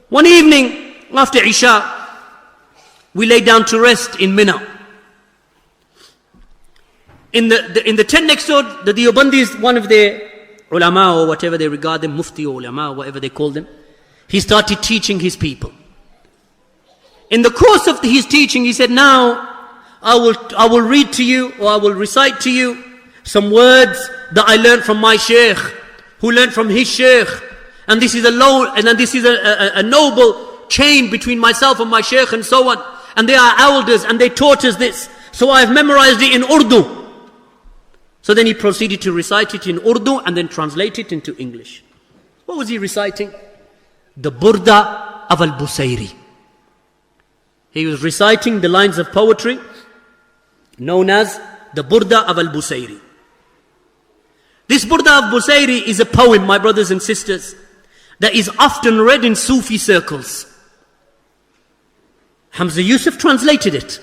One evening after Isha, we lay down to rest in Mina. In the tent next door, the Deobandis, one of their ulama or whatever they regard them, mufti or ulama or whatever they call them, he started teaching his people. In the course of his teaching, he said, now I will read to you, or I will recite to you some words that I learned from my sheikh, who learned from his sheikh. And this is a noble chain between myself and my sheikh and so on. And they are elders and they taught us this. So I have memorized it in Urdu. So then he proceeded to recite it in Urdu and then translate it into English. What was he reciting? The burdah of al-busayri. He was reciting the lines of poetry known as the burdah of al-busayri. This burdah of al-busayri is a poem, my brothers and sisters, that is often read in Sufi circles. Hamza Yusuf translated it.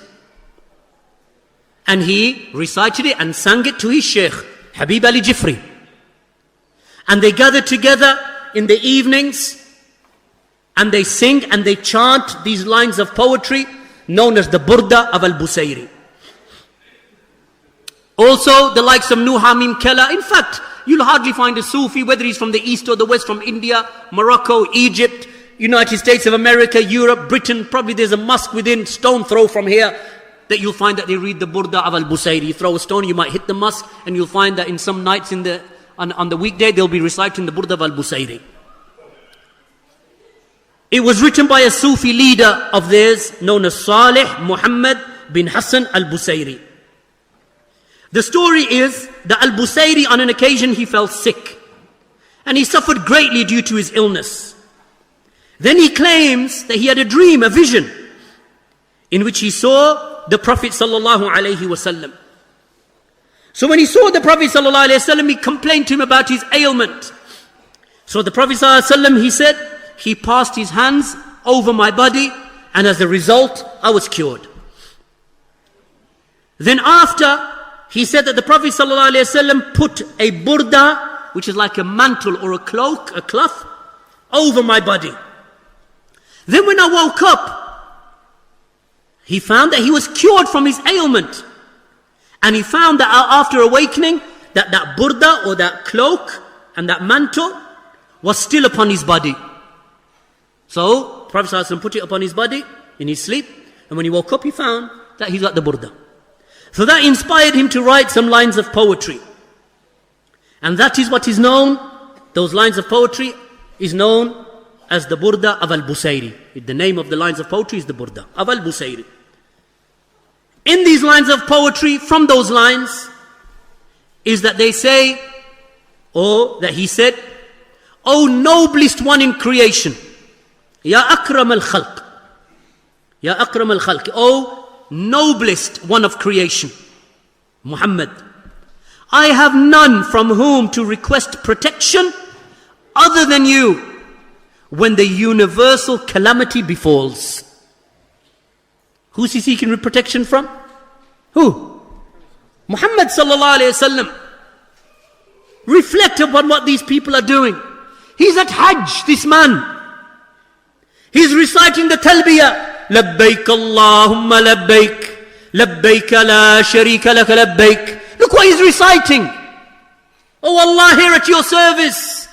And he recited it and sang it to his sheikh, Habib Ali Jifri. And they gather together in the evenings and they sing and they chant these lines of poetry known as the burdah of al-busayri. Also, the likes of Nuh Hamim Kella. In fact, you'll hardly find a Sufi, whether he's from the east or the west, from India, Morocco, Egypt, United States of America, Europe, Britain. Probably there's a mosque within stone throw from here that you'll find that they read the burdah of al-busayri. You throw a stone, you might hit the mosque, and you'll find that in some nights on the weekday, they'll be reciting the burdah of al-busayri. It was written by a Sufi leader of theirs known as Salih Muhammad bin Hassan al-Busayri. The story is that al-Busayri, on an occasion, he fell sick. And he suffered greatly due to his illness. Then he claims that he had a dream, a vision, in which he saw the Prophet sallallahu alaihi wasallam. So when he saw the Prophet sallallahu alaihi wasallam, he complained to him about his ailment. So the Prophet sallallahu alaihi wasallam, he said, he passed his hands over my body, and as a result, I was cured. Then after, he said that the Prophet ﷺ put a burdah, which is like a mantle or a cloak, a cloth, over my body. Then when I woke up, he found that he was cured from his ailment. And he found that after awakening, that burdah or that cloak and that mantle was still upon his body. So, Prophet ﷺ put it upon his body in his sleep. And when he woke up, he found that he's got the burdah. So that inspired him to write some lines of poetry. And that is what is known, those lines of poetry is known as the burdah of al-busayri. The name of the lines of poetry is the burdah of al-busayri. In these lines of poetry, from those lines, is that they say, or that he said, O noblest one in creation, Ya akram al-khalq, Ya akram al-khalq, O noblest one of creation, Muhammad, I have none from whom to request protection other than you when the universal calamity befalls. Who's he seeking protection from? Who? Muhammad sallallahu alayhi wasallam. Reflect upon what these people are doing. He's at Hajj, this man. He's reciting the talbiyah. لبيك اللهم لبيك لبيك لا شريك لك لبيك. Look what he's reciting. Oh Allah, here at your service.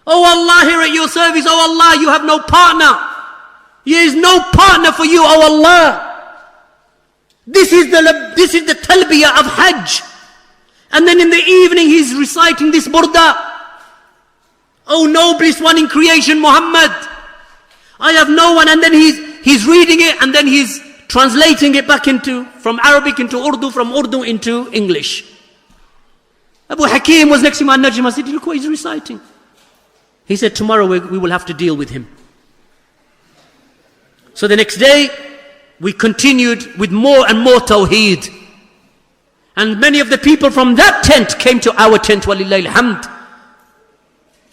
Oh Allah, here at your service. Oh Allah, you have no partner. There is no partner for you, oh Allah. This is the talbiyah of Hajj. And then in the evening he's reciting this burdah. Oh noblest one in creation, Muhammad, I have no one. And then he's reading it and then he's translating it back from Arabic into Urdu, from Urdu into English. Abu Hakim was next to my Najm. I said, look what he's reciting. He said, tomorrow we will have to deal with him. So the next day, we continued with more and more tawheed. And many of the people from that tent came to our tent, walillahi alhamd.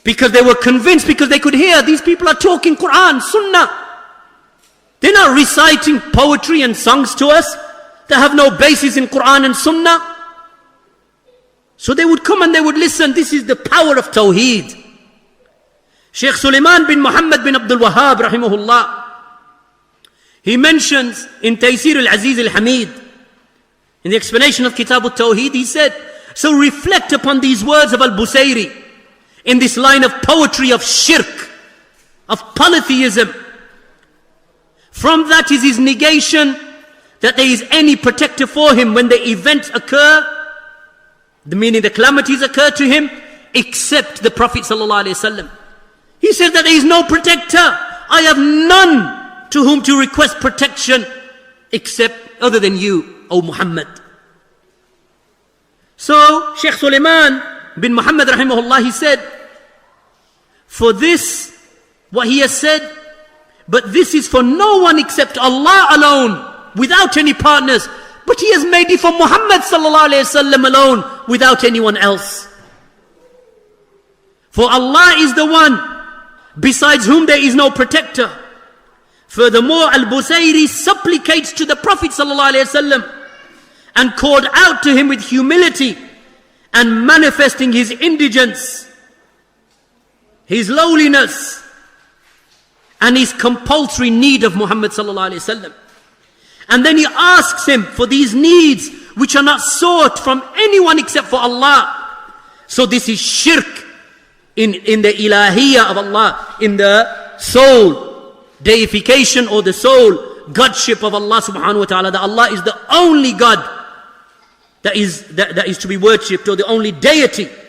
Because they were convinced, because they could hear these people are talking Quran, Sunnah. They're not reciting poetry and songs to us that have no basis in Quran and Sunnah. So they would come and they would listen. This is the power of Tawheed. Shaykh Sulaiman bin Muhammad bin Abdul Wahhab rahimahullah, he mentions in Taysir al-Aziz al-Hamid, in the explanation of Kitab al-Tawheed, he said, so reflect upon these words of al-busayri in this line of poetry of shirk, of polytheism. From that is his negation that there is any protector for him when the events occur, meaning the calamities occur to him, except the Prophet ﷺ. He said that there is no protector. I have none to whom to request protection except other than you, O Muhammad. So Shaykh Sulaiman bin Muhammad rahimahullah, he said, for this, what he has said, but this is for no one except Allah alone, without any partners. But he has made it for Muhammad sallallahu alayhi wasallam alone, without anyone else. For Allah is the one besides whom there is no protector. Furthermore, al-busayri supplicates to the Prophet sallallahu alayhi wasallam and called out to him with humility and manifesting his indigence, his lowliness, and his compulsory need of Muhammad sallallahu alayhi wasallam. And then he asks him for these needs which are not sought from anyone except for Allah. So this is shirk in the ilahiyah of Allah, in the soul deification or the soul godship of Allah subhanahu wa ta'ala, that Allah is the only God that is to be worshipped, or the only deity